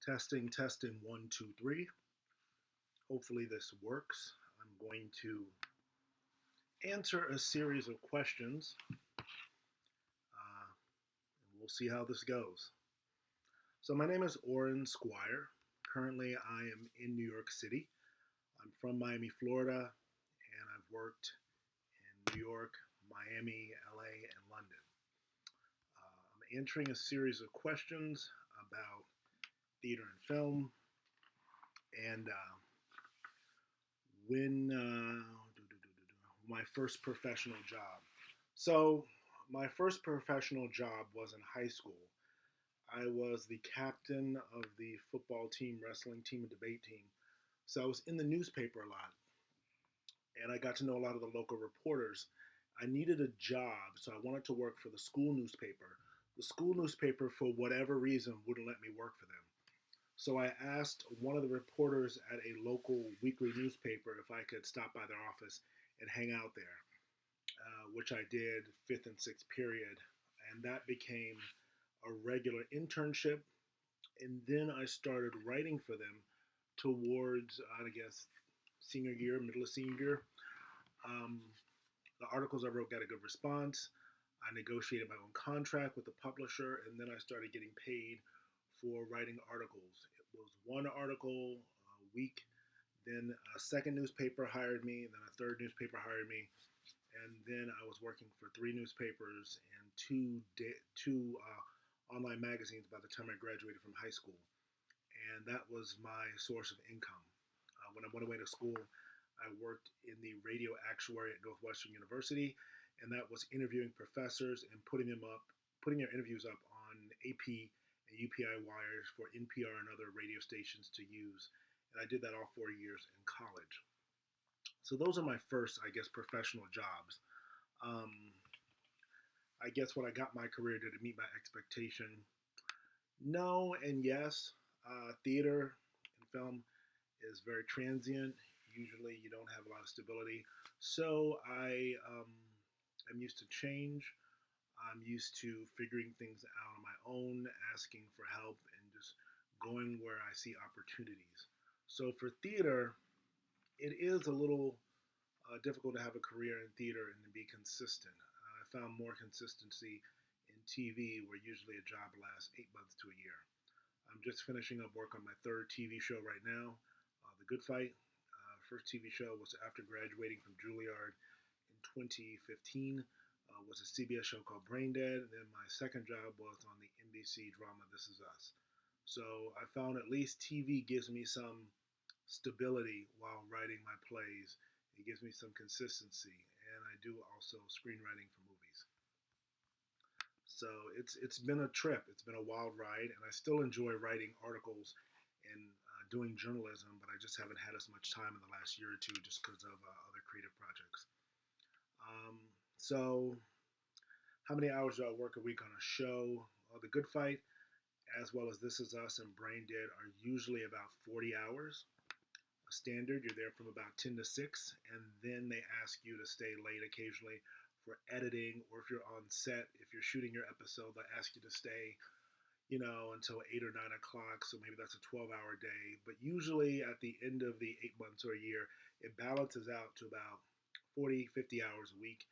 Testing, testing, one, two, three. Hopefully, this works. I'm going to answer a series of questions, and we'll see how this goes. So, my name is Aurin Squire. Currently, I am in New York City. I'm from Miami, Florida, and I've worked in New York, Miami, LA, and London. I'm answering a series of questions about theater and film and when my first professional job. So, my first professional job was in high school. I was the captain of the football team, wrestling team, and debate team. So, I was in the newspaper a lot, and I got to know a lot of the local reporters. I needed a job, so I wanted to work for the school newspaper. The school newspaper, for whatever reason, wouldn't let me work for them. So I asked one of the reporters at a local weekly newspaper if I could stop by their office and hang out there, which I did fifth and sixth period. And that became a regular internship. And then I started writing for them towards, I guess, senior year, middle of senior year. Um, the articles I wrote got a good response. I negotiated my own contract with the publisher, and then I started getting paid for writing articles. It was one article a week. Then a second newspaper hired me, then a third newspaper hired me, and then I was working for three newspapers and two online magazines by the time I graduated from high school, and that was my source of income. When I went away to school, I worked in the radio actuary at Northwestern University, and that was interviewing professors and putting their interviews up on AP and UPI wires for NPR and other radio stations to use. And I did that all 4 years in college. So those are my first, I guess, professional jobs. Um, I guess when I got my career, did it meet my expectation? No and yes. Theater and film is very transient. Usually, you don't have a lot of stability. So I am used to change. I'm used to figuring things out on my own, asking for help, and just going where I see opportunities. So for theater, it is a little difficult to have a career in theater and to be consistent. I found more consistency in TV, where usually a job lasts 8 months to a year. I'm just finishing up work on my third TV show right now, The Good Fight. First TV show was after graduating from Juilliard in 2015. Was a CBS show called Brain Dead. And then my second job was on the NBC drama This Is Us. So I found at least TV gives me some stability while writing my plays. It gives me some consistency, and I do also screenwriting for movies. So it's been a trip. It's been a wild ride, and I still enjoy writing articles and doing journalism, but I just haven't had as much time in the last year or two just because of other creative projects. Um, so, how many hours do I work a week on a show? The Good Fight, as well as This Is Us and Brain Dead, are usually about 40 hours. Standard, you're there from about 10 to 6, and then they ask you to stay late occasionally for editing, or if you're on set, if you're shooting your episode, they ask you to stay, until 8 or 9 o'clock, so maybe that's a 12-hour day. But usually at the end of the 8 months or a year, it balances out to about 40, 50 hours a week.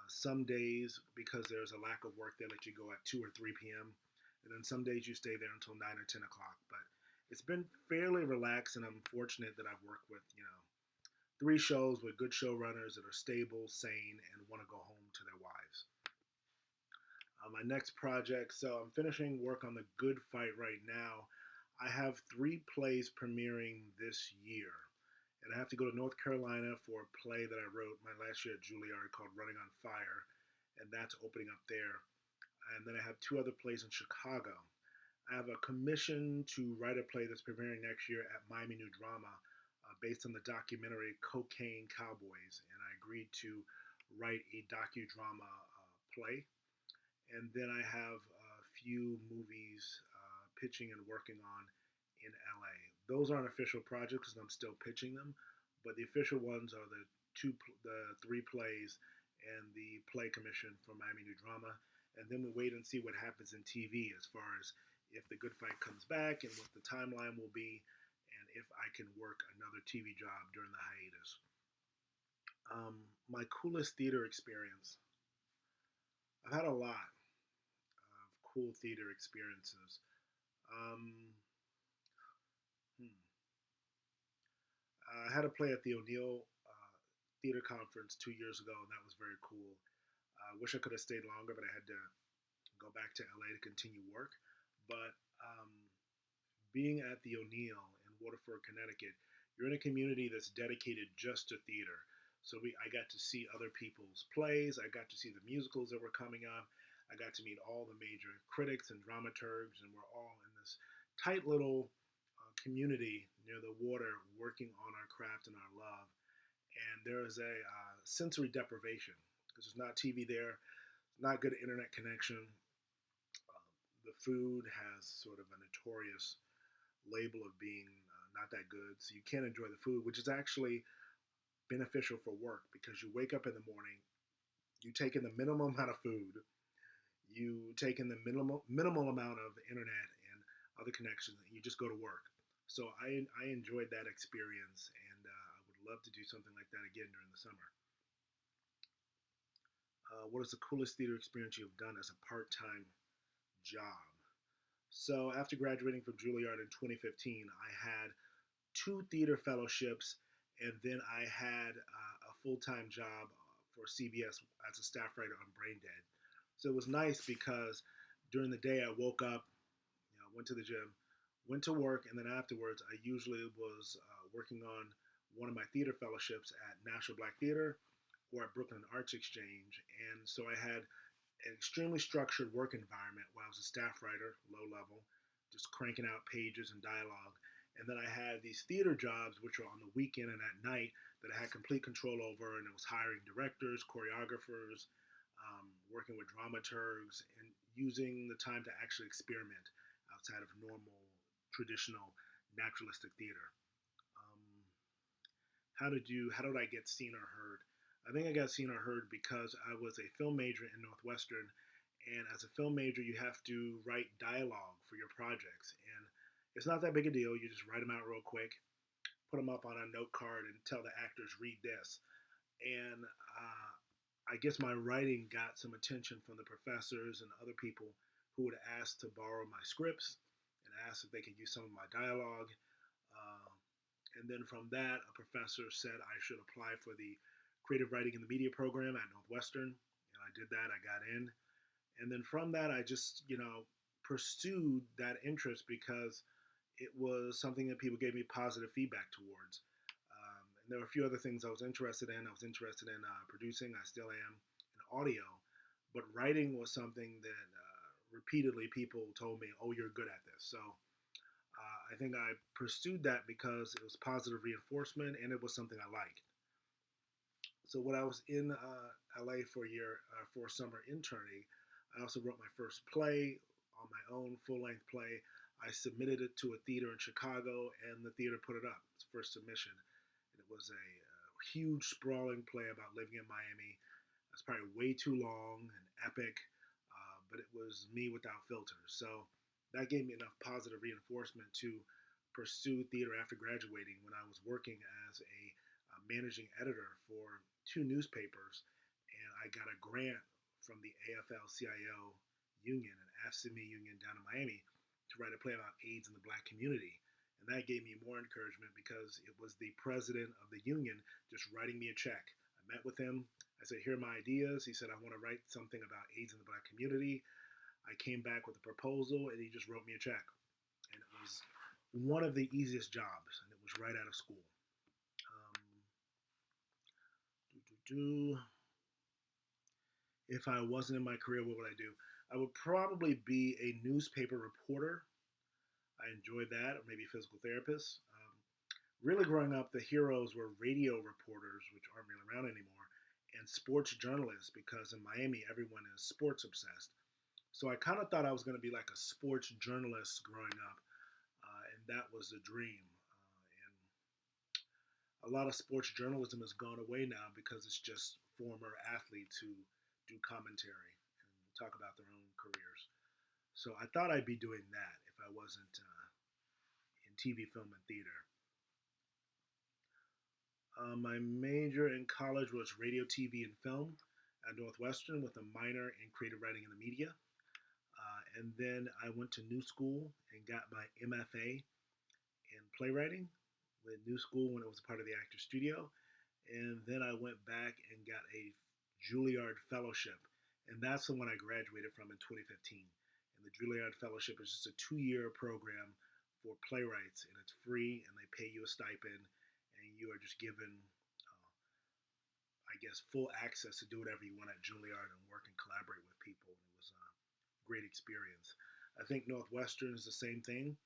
Some days, because there's a lack of work, they let you go at 2 or 3 p.m., and then some days you stay there until 9 or 10 o'clock. But it's been fairly relaxed, and I'm fortunate that I've worked with, three shows with good showrunners that are stable, sane, and want to go home to their wives. My next project, so I'm finishing work on The Good Fight right now. I have three plays premiering this year. And I have to go to North Carolina for a play that I wrote my last year at Juilliard called Running on Fire. And that's opening up there. And then I have two other plays in Chicago. I have a commission to write a play that's premiering next year at Miami New Drama based on the documentary Cocaine Cowboys. And I agreed to write a docudrama play. And then I have a few movies pitching and working on in LA. Those aren't official projects because I'm still pitching them, but the official ones are the three plays and the play commission for Miami New Drama. And then we wait and see what happens in TV as far as if the good fight comes back and what the timeline will be, and if I can work another TV job during the hiatus. My coolest theater experience. I've had a lot of cool theater experiences. Um, hmm. I had a play at the O'Neill Theater Conference 2 years ago, and that was very cool. I wish I could have stayed longer, but I had to go back to LA to continue work. But being at the O'Neill in Waterford, Connecticut, you're in a community that's dedicated just to theater. So I got to see other people's plays. I got to see the musicals that were coming up. I got to meet all the major critics and dramaturgs, and we're all in this tight little community near the water, working on our craft and our love. And there is a sensory deprivation because there's not TV there, not good internet connection. The food has sort of a notorious label of being not that good, so you can't enjoy the food, which is actually beneficial for work because you wake up in the morning, you take in the minimum amount of food, you take in the minimal amount of internet and other connections, and you just go to work. So I enjoyed that experience, and I would love to do something like that again during the summer. What is the coolest theater experience you've done as a part-time job? So after graduating from Juilliard in 2015, I had two theater fellowships, and then I had a full-time job for CBS as a staff writer on Brain Dead. So it was nice because during the day I woke up, went to the gym, went to work, and then afterwards I usually was working on one of my theater fellowships at National Black Theater or at Brooklyn Arts Exchange, and so I had an extremely structured work environment where I was a staff writer, low level, just cranking out pages and dialogue. And then I had these theater jobs, which were on the weekend and at night, that I had complete control over, and it was hiring directors, choreographers, working with dramaturgs, and using the time to actually experiment outside of normal, traditional, naturalistic theater. Um, how did I get seen or heard? I think I got seen or heard because I was a film major in Northwestern, and as a film major, you have to write dialogue for your projects, and it's not that big a deal. You just write them out real quick, put them up on a note card, and tell the actors read this. And I guess my writing got some attention from the professors and other people who would ask to borrow my scripts and ask if they could use some of my dialogue. Uh, and then from that, a professor said I should apply for the creative writing in the media program at Northwestern. And I did that. I got in. And then from that, I just, pursued that interest because it was something that people gave me positive feedback towards. And there were a few other things I was interested in. I was interested in producing. I still am in audio. But writing was something that repeatedly people told me, oh, you're good at this. So I think I pursued that because it was positive reinforcement and it was something I liked. So when I was in LA for a year for summer interning, I also wrote my first play on my own full length play. I submitted it to a theater in Chicago, and the theater put it up. It's first submission. And it was a huge, sprawling play about living in Miami. It's probably way too long and epic, but it was me without filters. So that gave me enough positive reinforcement to pursue theater after graduating when I was working as a managing editor for two newspapers, and I got a grant from the AFL-CIO union, an AFSCME union down in Miami, to write a play about AIDS in the Black community. And that gave me more encouragement because it was the president of the union just writing me a check. I met with him. I said, here are my ideas. He said, I want to write something about AIDS in the Black community. I came back with a proposal, and he just wrote me a check. And it was one of the easiest jobs, and it was right out of school. If I wasn't in my career, what would I do? I would probably be a newspaper reporter. I enjoyed that, or maybe physical therapist. Really growing up, the heroes were radio reporters, which aren't really around anymore, and sports journalists, because in Miami, everyone is sports obsessed. So I kind of thought I was going to be like a sports journalist growing up, and that was the dream. And a lot of sports journalism has gone away now because it's just former athletes who do commentary and talk about their own careers. So I thought I'd be doing that if I wasn't in TV, film, and theater. My major in college was radio, TV, and film at Northwestern with a minor in creative writing and the media. And then I went to New School and got my MFA in playwriting with New School when it was a part of the Actors Studio. And then I went back and got a Juilliard Fellowship. And that's the one I graduated from in 2015. And the Juilliard Fellowship is just a 2 year program for playwrights, and it's free, and they pay you a stipend, and you are just given, I guess, full access to do whatever you want at Juilliard and work and collaborate with people. And it was a great experience. I think Northwestern is the same thing.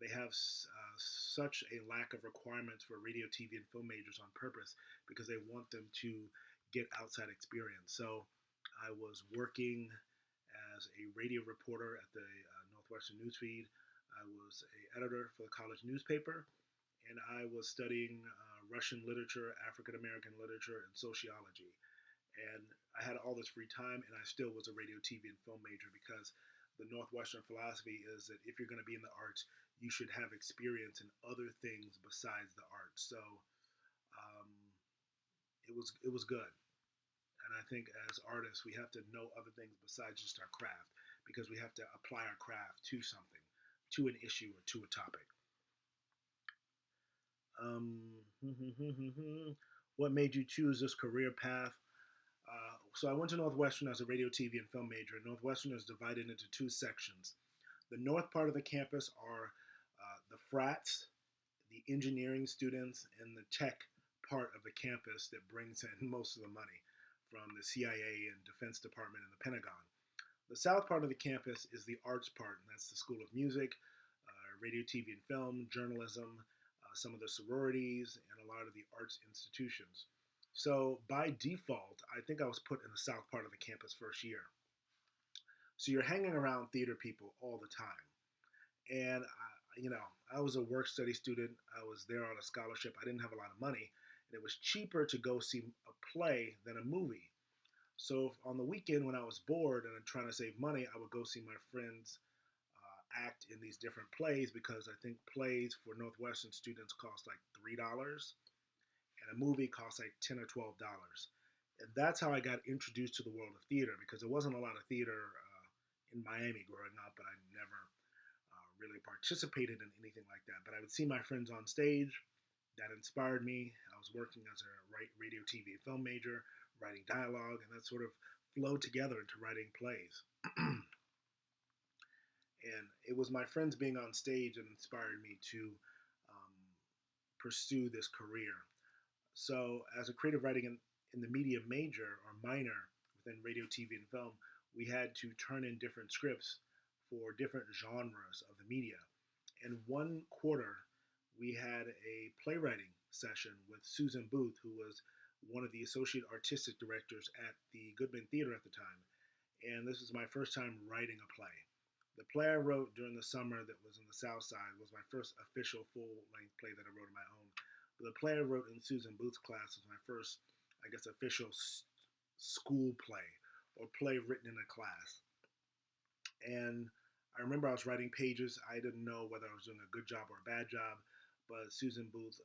They have such a lack of requirements for radio, TV, and film majors on purpose because they want them to get outside experience. So I was working as a radio reporter at the Northwestern Newsfeed. I was an editor for the college newspaper, and I was studying Russian literature, African American literature, and sociology. And I had all this free time, and I still was a radio, TV, and film major because the Northwestern philosophy is that if you're going to be in the arts, you should have experience in other things besides the arts. So um, it was good, and I think as artists, we have to know other things besides just our craft because we have to apply our craft to something, to an issue or to a topic. Um, what made you choose this career path? So I went to Northwestern as a radio, TV, and film major. Northwestern is divided into two sections. The north part of the campus are the frats, the engineering students, and the tech part of the campus that brings in most of the money from the CIA and Defense Department and the Pentagon. The south part of the campus is the arts part, and that's the School of Music, radio, TV, and film, journalism, some of the sororities, and a lot of the arts institutions. So by default, I think I was put in the south part of the campus first year. So you're hanging around theater people all the time. And I was a work study student. I was there on a scholarship. I didn't have a lot of money, and it was cheaper to go see a play than a movie. So on the weekend when I was bored and I'm trying to save money, I would go see my friends act in these different plays because I think plays for Northwestern students cost like $3, and a movie costs like $10 or $12. And that's how I got introduced to the world of theater because there wasn't a lot of theater in Miami growing up, but I never really participated in anything like that. But I would see my friends on stage. That inspired me. I was working as a radio, TV, and film major, writing dialogue, and that sort of flowed together into writing plays. And it was my friends being on stage that inspired me to um, pursue this career. So, as a creative writing in the media major or minor within radio, TV, and film, we had to turn in different scripts for different genres of the media. And one quarter, we had a playwriting session with Susan Booth, who was one of the associate artistic directors at the Goodman Theater at the time. And this was my first time writing a play. The play I wrote during the summer that was in the South Side was my first official full-length play that I wrote on my own. But the play I wrote in Susan Booth's class was my first, I guess, official school play or play written in a class. And I remember I was writing pages. I didn't know whether I was doing a good job or a bad job, but Susan Booth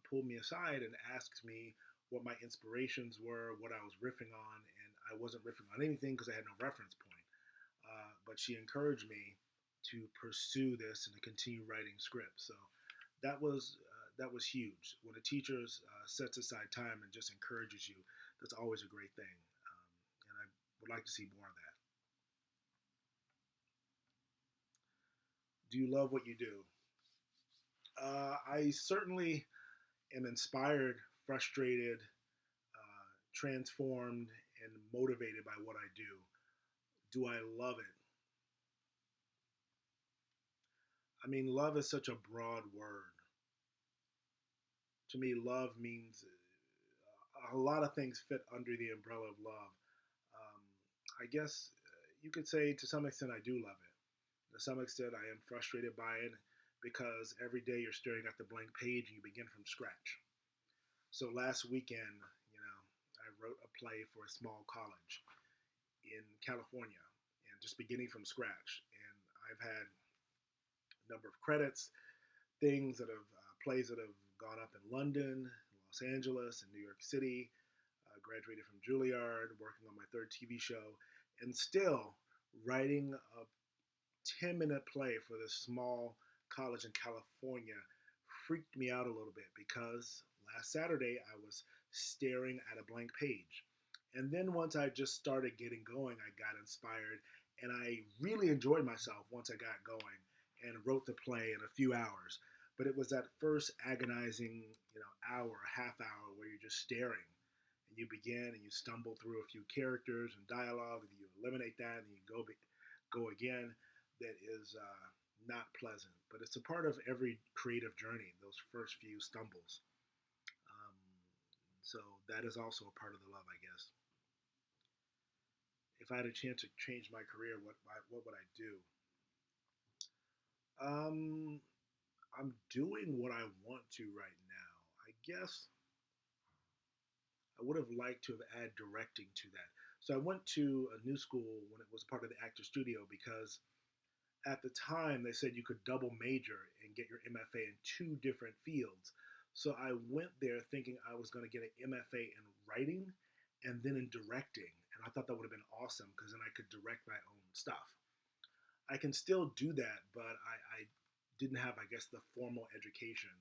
pulled me aside and asked me what my inspirations were, what I was riffing on, and I wasn't riffing on anything because I had no reference point. But she encouraged me to pursue this and to continue writing scripts. So that was huge. When a teacher sets aside time and just encourages you, that's always a great thing. And I would like to see more of that. Do you love what you do? I certainly am inspired, frustrated, transformed, and motivated by what I do. Do I love it? I mean, love is such a broad word. To me, love means a lot of things fit under the umbrella of love. Um, I guess you could say to some extent I do love it. To some extent, I am frustrated by it because every day you're staring at the blank page and you begin from scratch. So last weekend, I wrote a play for a small college in California and just beginning from scratch. And I've had a number of credits, things that have plays that have gone up in London, Los Angeles, and New York City. Graduated from Juilliard, working on my third TV show, and still writing a 10-minute play for this small college in California freaked me out a little bit because last Saturday I was staring at a blank page. And then once I just started getting going, I got inspired and I really enjoyed myself once I got going and wrote the play in a few hours. But it was that first agonizing, hour, half hour where you're just staring and you begin and you stumble through a few characters and dialogue and you eliminate that and you go again. That is not pleasant, but it's a part of every creative journey. Those first few stumbles. Um, so that is also a part of the love, I guess. If I had a chance to change my career, what would I do? Um, I'm doing what I want to right now. I guess I would have liked to have added directing to that. So I went to a new school when it was part of the actor studio because at the time they said you could double major and get your MFA in two different fields. So I went there thinking I was going to get an MFA in writing and then in directing. And I thought that would have been awesome because then I could direct my own stuff. I can still do that, but I didn't have, I guess, the formal education.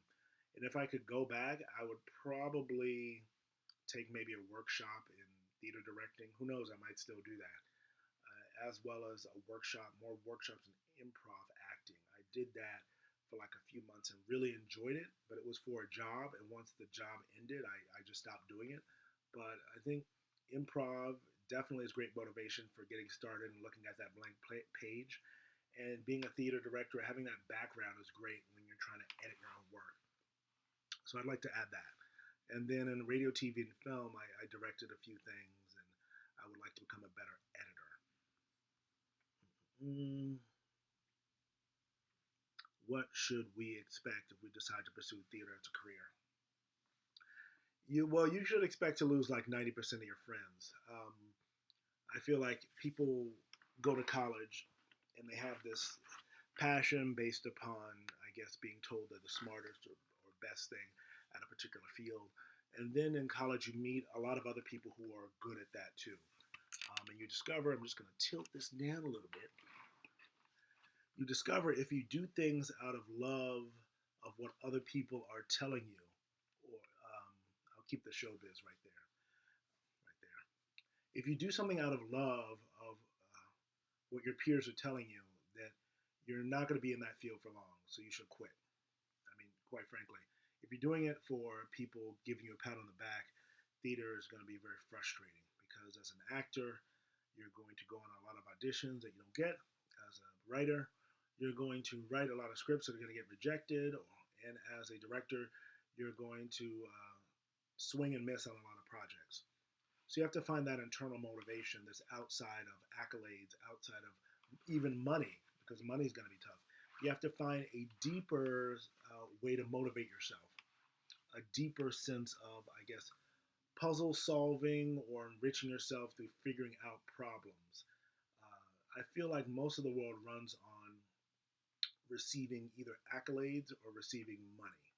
And if I could go back, I would probably take maybe a workshop in theater directing. Who knows? I might still do that, as well as a workshop, more workshops in improv acting. I did that for like a few months and really enjoyed it, but it was for a job. And once the job ended, I just stopped doing it. But I think improv definitely is great motivation for getting started and looking at that blank page. And being a theater director, having that background is great when you're trying to edit your own work. So I'd like to add that. And then in radio, TV, and film, I directed a few things, and I would like to become a better editor. Mm, what should we expect if we decide to pursue theater as a career? You should expect to lose like 90% of your friends. I feel like people go to college and they have this passion based upon, I guess, being told they're the smartest or best thing at a particular field. And then in college, you meet a lot of other people who are good at that too. And you discover, I'm just going to tilt this down a little bit. You discover if you do things out of love of what other people are telling you, or I'll keep the showbiz right there, right there. If you do something out of love of what your peers are telling you, that you're not going to be in that field for long, so you should quit. I mean, quite frankly, if you're doing it for people giving you a pat on the back, theater is going to be very frustrating because as an actor, you're going to go on a lot of auditions that you don't get. As a writer, you're going to write a lot of scripts that are going to get rejected. And as a director, you're going to swing and miss on a lot of projects. So you have to find that internal motivation that's outside of accolades, outside of even money, because money is going to be tough. You have to find a deeper way to motivate yourself, a deeper sense of, I guess, puzzle solving or enriching yourself through figuring out problems. I feel like most of the world runs on receiving either accolades or receiving money.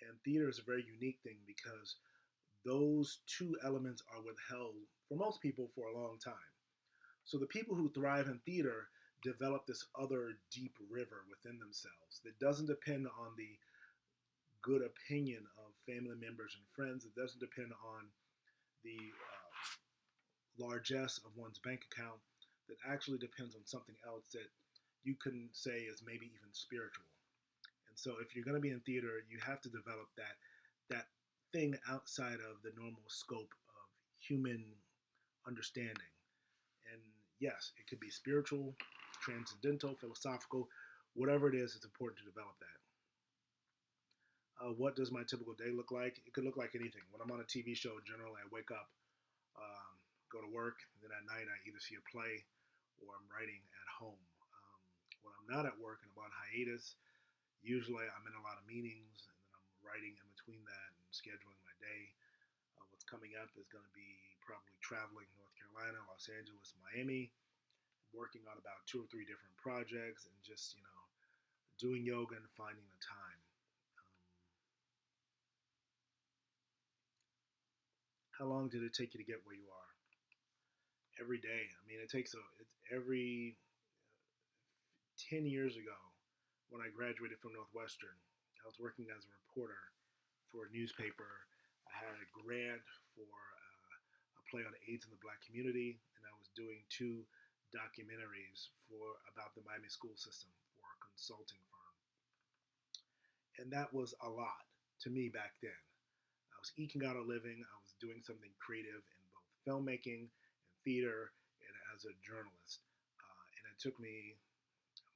And theater is a very unique thing because those two elements are withheld for most people for a long time. So the people who thrive in theater develop this other deep river within themselves that doesn't depend on the good opinion of family members and friends. It doesn't depend on the largesse of one's bank account. That actually depends on something else that you can say is maybe even spiritual. And so if you're going to be in theater, you have to develop that thing outside of the normal scope of human understanding. And yes, it could be spiritual, transcendental, philosophical, whatever it is, it's important to develop that. What does my typical day look like? It could look like anything. When I'm on a TV show, generally I wake up, um, go to work, and then at night I either see a play or I'm writing at home. When I'm not at work and I'm on hiatus, usually I'm in a lot of meetings and then I'm writing in between that and scheduling my day. What's coming up is going to be probably traveling North Carolina, Los Angeles, Miami, working on about two or three different projects and just, doing yoga and finding the time. How long did it take you to get where you are? Every day. I mean, it's every 10 years ago when I graduated from Northwestern. I was working as a reporter for a newspaper. I had a grant for a play on AIDS in the black community, and I was doing two documentaries for about the Miami school system for a consulting firm. And that was a lot to me back then. I was eking out a living. I was doing something creative in both filmmaking and theater and as a journalist. And it took me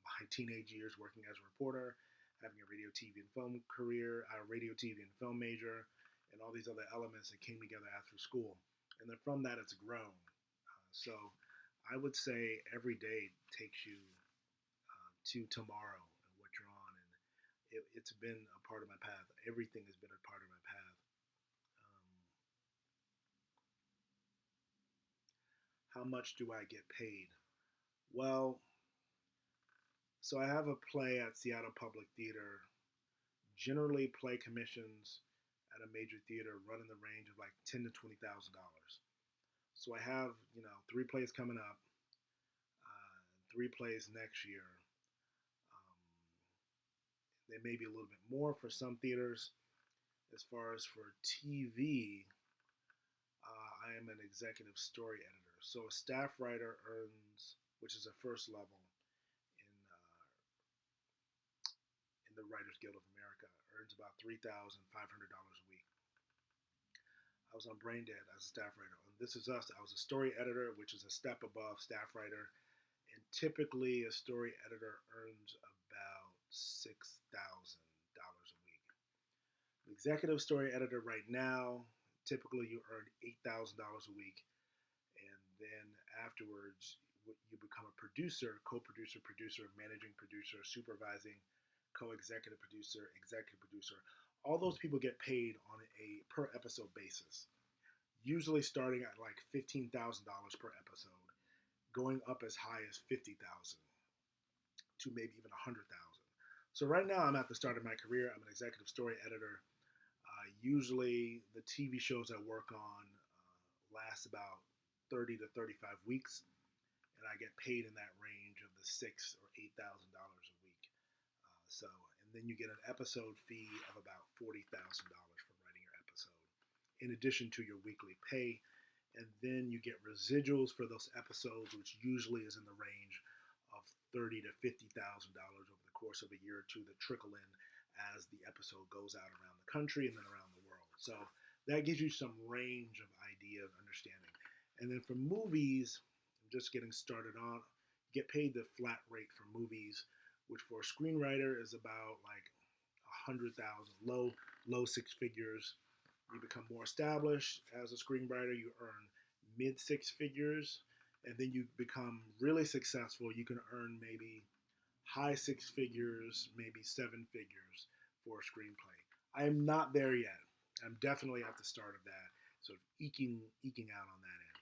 my teenage years working as a reporter, having a radio, TV, and film career, a radio, TV, and film major, and all these other elements that came together after school. And then from that, it's grown. So I would say every day takes you to tomorrow and what you're on. And it's been a part of my path. Everything has been a part of my path. Um, how much do I get paid? Well, so I have a play at Seattle Public Theater. Generally, play commissions at a major theater run in the range of like $10,000 to $20,000. So I have three plays coming up, three plays next year. Um, they may be a little bit more for some theaters. As far as for TV, I am an executive story editor. So a staff writer earns, which is a first level in in the Writers Guild of America, earns about $3,500 a week. I was on Brain Dead as a staff writer. On This Is Us, I was a story editor, which is a step above staff writer. And typically, a story editor earns about $6,000 a week. The executive story editor right now, typically you earn $8,000 a week. And then afterwards, you become a producer, co-producer, producer, managing producer, supervising, co-executive producer, executive producer. All those people get paid on a per episode basis, usually starting at like $15,000 per episode, going up as high as 50,000 to maybe even 100,000. So right now I'm at the start of my career. I'm an executive story editor. Usually the TV shows I work on last about 30 to 35 weeks, and I get paid in that range of the $6,000 or $8,000 a week. And then you get an episode fee of about $40,000 for writing your episode, in addition to your weekly pay. And then you get residuals for those episodes, which usually is in the range of $30,000 to $50,000 over the course of a year or two that trickle in as the episode goes out around the country and then around the world. So that gives you some range of idea of understanding. And then for movies, I'm just getting started on, you get paid the flat rate for movies, which for a screenwriter is about like 100,000, low six figures. You become more established as a screenwriter, you earn mid six figures, and then you become really successful. You can earn maybe high six figures, maybe seven figures for a screenplay. I am not there yet. I'm definitely at the start of that, sort of eking out on that end.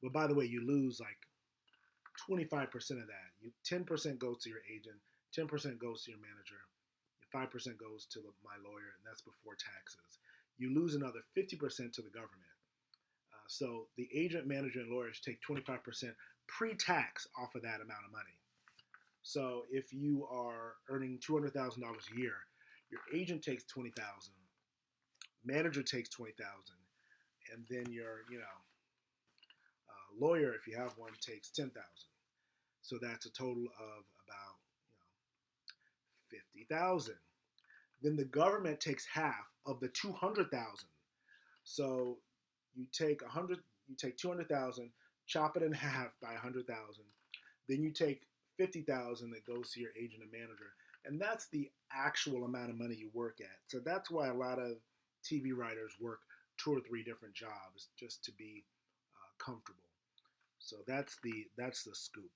But by the way, you lose like 25% of that. 10% goes to your agent, 10% goes to your manager, 5% goes to my lawyer, and that's before taxes. You lose another 50% to the government. So the agent, manager, and lawyers take 25% pre-tax off of that amount of money. So if you are earning $200,000 a year, your agent takes 20,000, manager takes 20,000, and then your lawyer, if you have one, takes 10,000. So that's a total of about 50,000. Then the government takes half of the 200,000. So you take 200,000, chop it in half by 100,000. Then you take 50,000 that goes to your agent and manager, and that's the actual amount of money you work at. So that's why a lot of TV writers work two or three different jobs just to be comfortable. So that's the scoop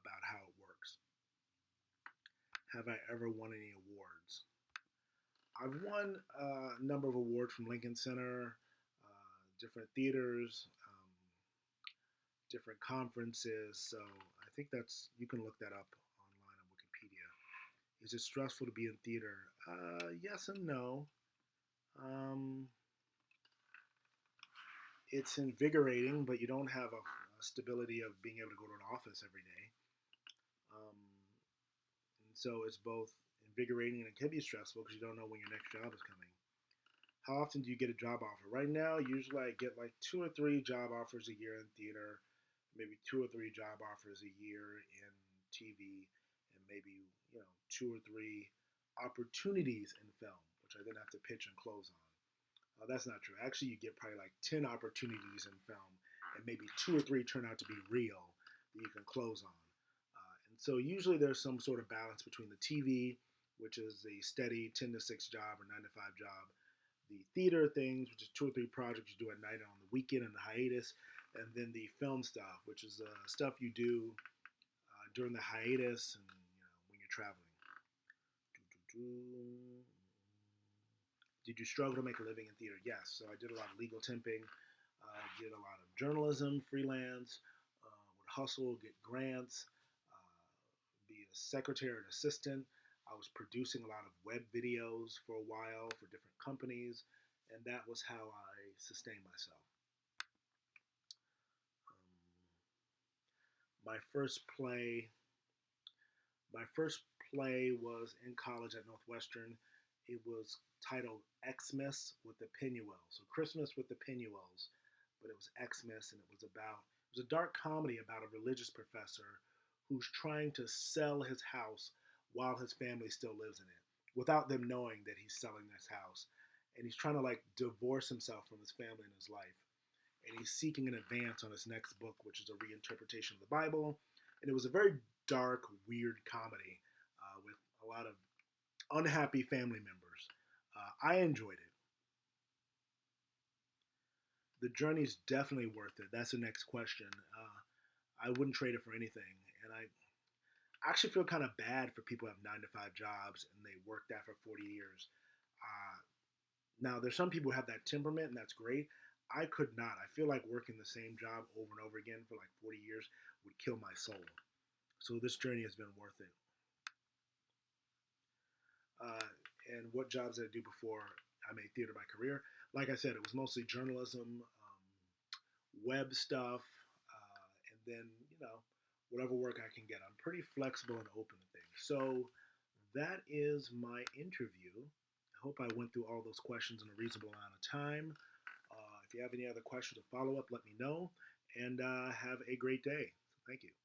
about how it works. Have I ever won any awards? I've won a number of awards from Lincoln Center, different theaters, different conferences. So I think that's you can look that up online on Wikipedia. Is it stressful to be in theater? Yes and no. Um, it's invigorating, but you don't have a stability of being able to go to an office every day. Um, and so it's both invigorating and it can be stressful because you don't know when your next job is coming. How often do you get a job offer? Right now, usually I get like 2 or 3 job offers a year in theater, maybe 2 or 3 job offers a year in TV, and maybe 2 or 3 opportunities in film, which I then have to pitch and close on. That's not true. Actually, you get probably like 10 opportunities in film, and maybe 2 or 3 turn out to be real that you can close on. And so usually there's some sort of balance between the TV, which is a steady 10 to 6 job or 9 to 5 job, the theater things, which is 2 or 3 projects you do at night and on the weekend and the hiatus, and then the film stuff, which is stuff you do during the hiatus and when you're traveling. Did you struggle to make a living in theater? Yes. So I did a lot of legal temping, did a lot of journalism, freelance, would hustle, get grants, be a secretary and assistant. I was producing a lot of web videos for a while for different companies, and that was how I sustained myself. My first play, my first play was in college at Northwestern. It was titled Xmas with the Pinuels, so Christmas with the Pinuels, but it was Xmas, and it was a dark comedy about a religious professor who's trying to sell his house while his family still lives in it, without them knowing that he's selling this house, and he's trying to like divorce himself from his family and his life, and he's seeking an advance on his next book, which is a reinterpretation of the Bible. And it was a very dark, weird comedy with a lot of unhappy family members. I enjoyed it. The journey's definitely worth it. That's the next question. I wouldn't trade it for anything. And I actually feel kind of bad for people who have 9 to 5 jobs and they work that for 40 years. Uh, Now, there's some people who have that temperament, and that's great. I could not. I feel like working the same job over and over again for like 40 years would kill my soul. So this journey has been worth it. Uh, and what jobs did I do before I made theater my career? Like I said, it was mostly journalism, web stuff, and then whatever work I can get. I'm pretty flexible and open to things. So that is my interview. I hope I went through all those questions in a reasonable amount of time. If you have any other questions or follow up, let me know. And have a great day. Thank you.